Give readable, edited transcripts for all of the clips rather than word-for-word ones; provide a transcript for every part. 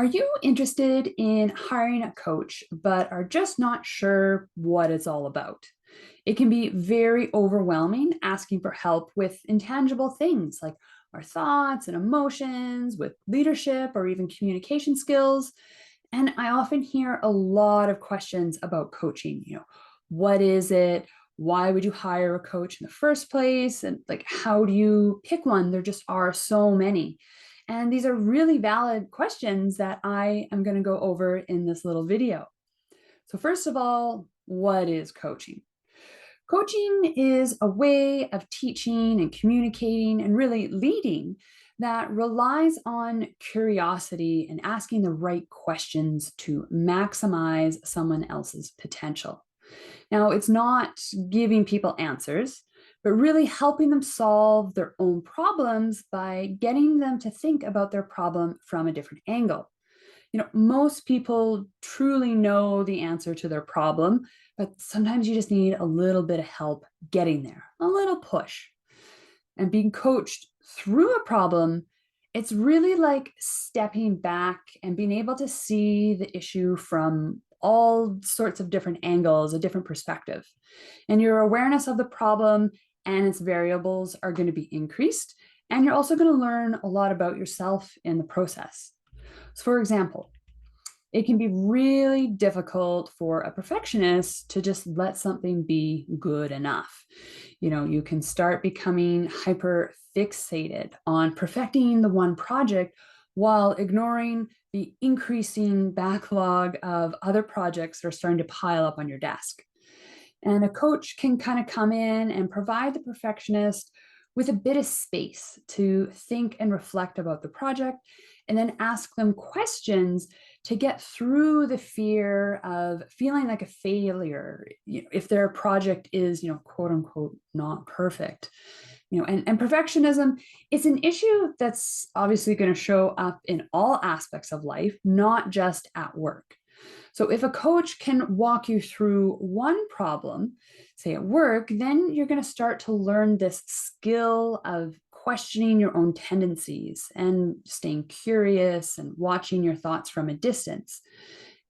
Are you interested in hiring a coach, but are just not sure what it's all about? It can be very overwhelming asking for help with intangible things like our thoughts and emotions, with leadership or even communication skills. And I often hear a lot of questions about coaching. What is it? Why would you hire a coach in the first place? And like, how do you pick one? There just are so many. And these are really valid questions that I am going to go over in this little video. So, first of all, what is coaching? Coaching is a way of teaching and communicating and really leading that relies on curiosity and asking the right questions to maximize someone else's potential. Now, it's not giving people answers, but really helping them solve their own problems by getting them to think about their problem from a different angle. Most people truly know the answer to their problem, but sometimes you just need a little bit of help getting there, a little push. And being coached through a problem, it's really like stepping back and being able to see the issue from all sorts of different angles, a different perspective. And your awareness of the problem and its variables are going to be increased. And you're also going to learn a lot about yourself in the process. So, for example, it can be really difficult for a perfectionist to just let something be good enough. You can start becoming hyper fixated on perfecting the one project while ignoring the increasing backlog of other projects that are starting to pile up on your desk. And a coach can kind of come in and provide the perfectionist with a bit of space to think and reflect about the project, and then ask them questions to get through the fear of feeling like a failure, if their project is, quote unquote, not perfect. And perfectionism is an issue that's obviously going to show up in all aspects of life, not just at work. So if a coach can walk you through one problem, say at work, then you're going to start to learn this skill of questioning your own tendencies and staying curious and watching your thoughts from a distance.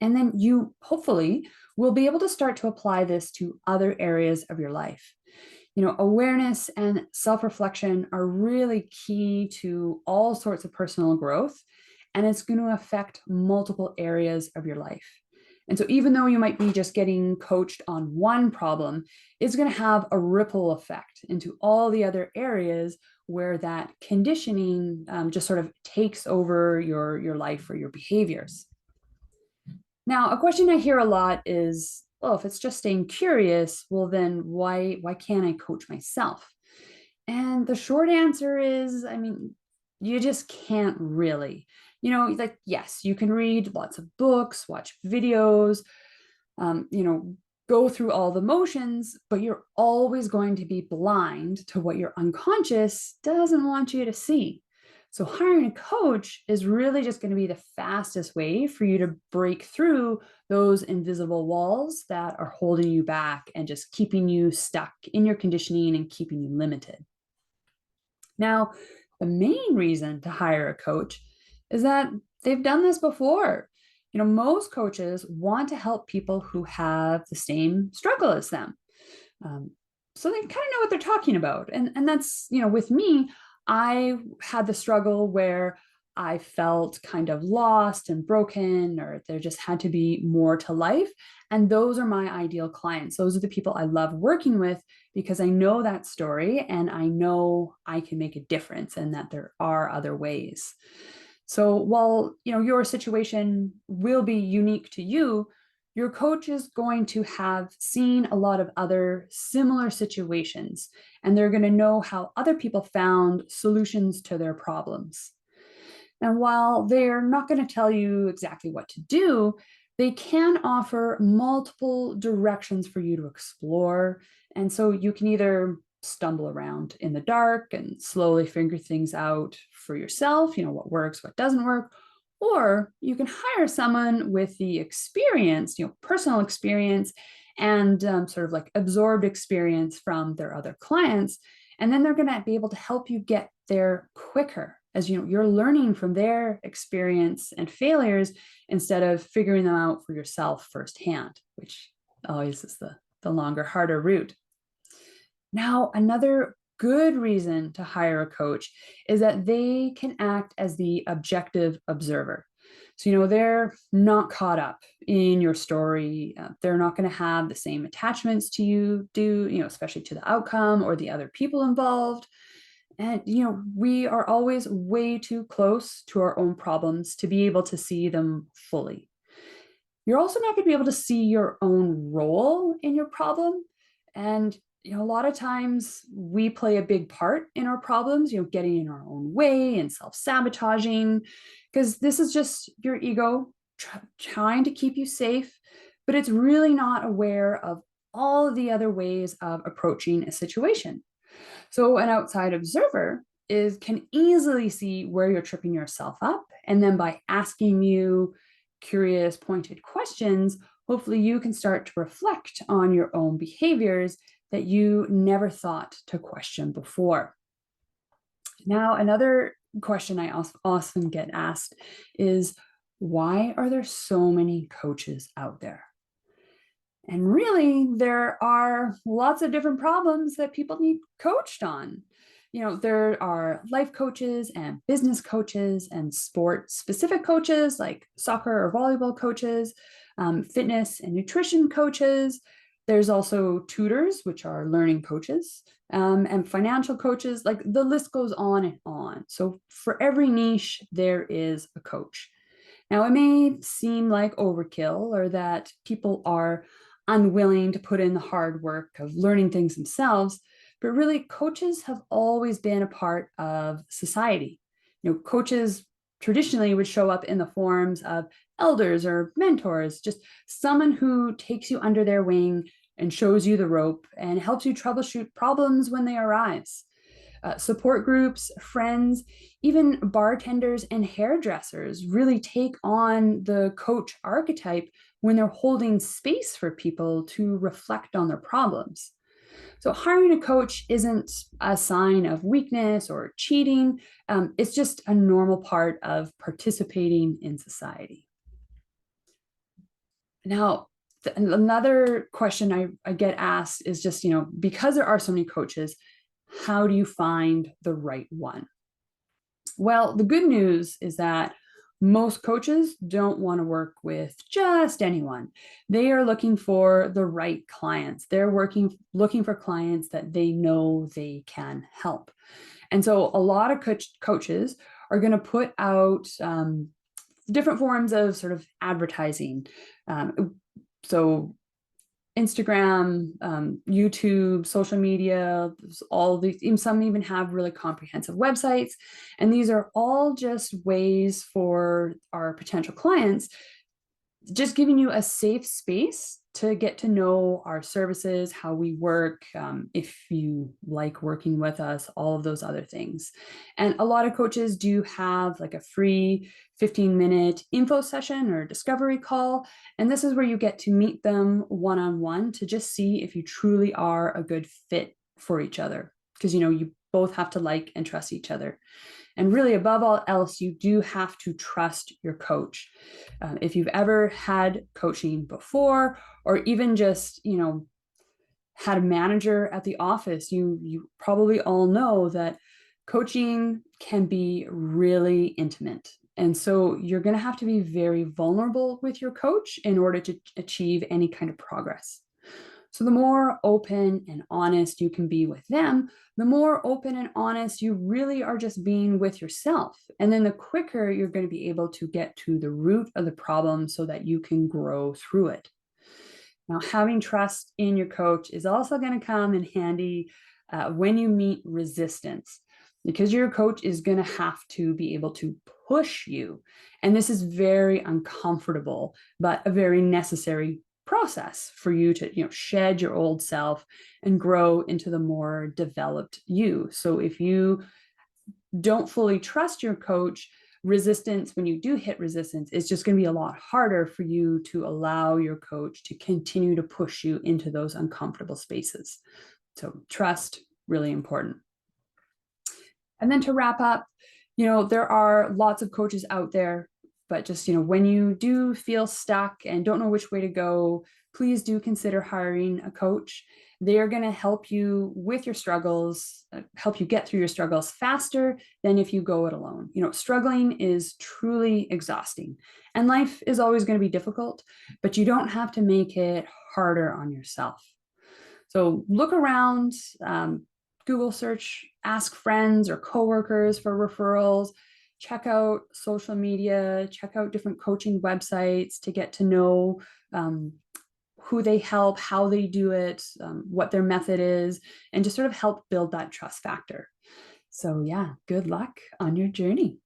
And then you hopefully will be able to start to apply this to other areas of your life. Awareness and self-reflection are really key to all sorts of personal growth, and it's going to affect multiple areas of your life. And so even though you might be just getting coached on one problem, it's going to have a ripple effect into all the other areas where that conditioning just sort of takes over your life or your behaviors. Now, a question I hear a lot is, well, if it's just staying curious, well, then why can't I coach myself? And the short answer is, you just can't really. Like, yes, you can read lots of books, watch videos, um, you know, go through all the motions, but you're always going to be blind to what your unconscious doesn't want you to see. So hiring a coach is really just going to be the fastest way for you to break through those invisible walls that are holding you back and just keeping you stuck in your conditioning and keeping you limited. Now, the main reason to hire a coach is that they've done this before. Most coaches want to help people who have the same struggle as them. Um, so they kind of know what they're talking about. And that's, with me, I had the struggle where I felt kind of lost and broken, or there just had to be more to life. And those are my ideal clients. Those are the people I love working with because I know that story and I know I can make a difference and that there are other ways. So while, your situation will be unique to you, your coach is going to have seen a lot of other similar situations, and they're going to know how other people found solutions to their problems. And while they're not going to tell you exactly what to do, they can offer multiple directions for you to explore. And so you can either stumble around in the dark and slowly figure things out for yourself, what works, what doesn't work, or you can hire someone with the experience, personal experience and sort of like absorbed experience from their other clients. And then they're going to be able to help you get there quicker as you're learning from their experience and failures instead of figuring them out for yourself firsthand, which always is the longer, harder route. Now, another good reason to hire a coach is that they can act as the objective observer. So, they're not caught up in your story. They're not going to have the same attachments to you do, especially to the outcome or the other people involved. And, we are always way too close to our own problems to be able to see them fully. You're also not going to be able to see your own role in your problem. And, a lot of times we play a big part in our problems, getting in our own way and self-sabotaging, because this is just your ego trying to keep you safe, but it's really not aware of all of the other ways of approaching a situation. So an outside observer can easily see where you're tripping yourself up. And then by asking you curious, pointed questions, hopefully you can start to reflect on your own behaviors that you never thought to question before. Now, another question I often get asked is, why are there so many coaches out there? And really, there are lots of different problems that people need coached on. There are life coaches and business coaches and sport specific coaches like soccer or volleyball coaches, fitness and nutrition coaches. There's also tutors, which are learning coaches, and financial coaches. Like the list goes on and on. So for every niche, there is a coach. Now, it may seem like overkill or that people are unwilling to put in the hard work of learning things themselves, but really coaches have always been a part of society. Coaches traditionally would show up in the forms of elders or mentors, just someone who takes you under their wing and shows you the rope and helps you troubleshoot problems when they arise. Support groups, friends, even bartenders and hairdressers really take on the coach archetype when they're holding space for people to reflect on their problems. So hiring a coach isn't a sign of weakness or cheating. It's just a normal part of participating in society. Now, another question I get asked is just, because there are so many coaches, how do you find the right one? Well, the good news is that most coaches don't want to work with just anyone. They are looking for the right clients. They're looking for clients that they know they can help. And so a lot of coaches are going to put out different forms of sort of advertising. So Instagram, YouTube, social media, all these, some even have really comprehensive websites. And these are all just ways for our potential clients, just giving you a safe space to get to know our services, how we work, if you like working with us, all of those other things. And a lot of coaches do have like a free 15-minute info session or discovery call. And this is where you get to meet them one-on-one to just see if you truly are a good fit for each other. Because, you both have to like and trust each other. And really, above all else, you do have to trust your coach. If you've ever had coaching before, or even just, had a manager at the office, you probably all know that coaching can be really intimate. And so you're going to have to be very vulnerable with your coach in order to achieve any kind of progress. So the more open and honest you can be with them, the more open and honest you really are just being with yourself. And then the quicker you're going to be able to get to the root of the problem so that you can grow through it. Now, having trust in your coach is also going to come in handy when you meet resistance, because your coach is going to have to be able to push you. And this is very uncomfortable, but a very necessary process for you to shed your old self and grow into the more developed you. So if you don't fully trust your coach, resistance, when you do hit resistance, it's just going to be a lot harder for you to allow your coach to continue to push you into those uncomfortable spaces. So trust, really important. And then to wrap up, There are lots of coaches out there, but just, when you do feel stuck and don't know which way to go, please do consider hiring a coach. They are going to help you with your struggles, help you get through your struggles faster than if you go it alone. Struggling is truly exhausting, and life is always going to be difficult, but you don't have to make it harder on yourself. So look around, Google search, ask friends or coworkers for referrals, check out social media, check out different coaching websites to get to know who they help, how they do it, what their method is, and just sort of help build that trust factor. So, yeah, good luck on your journey.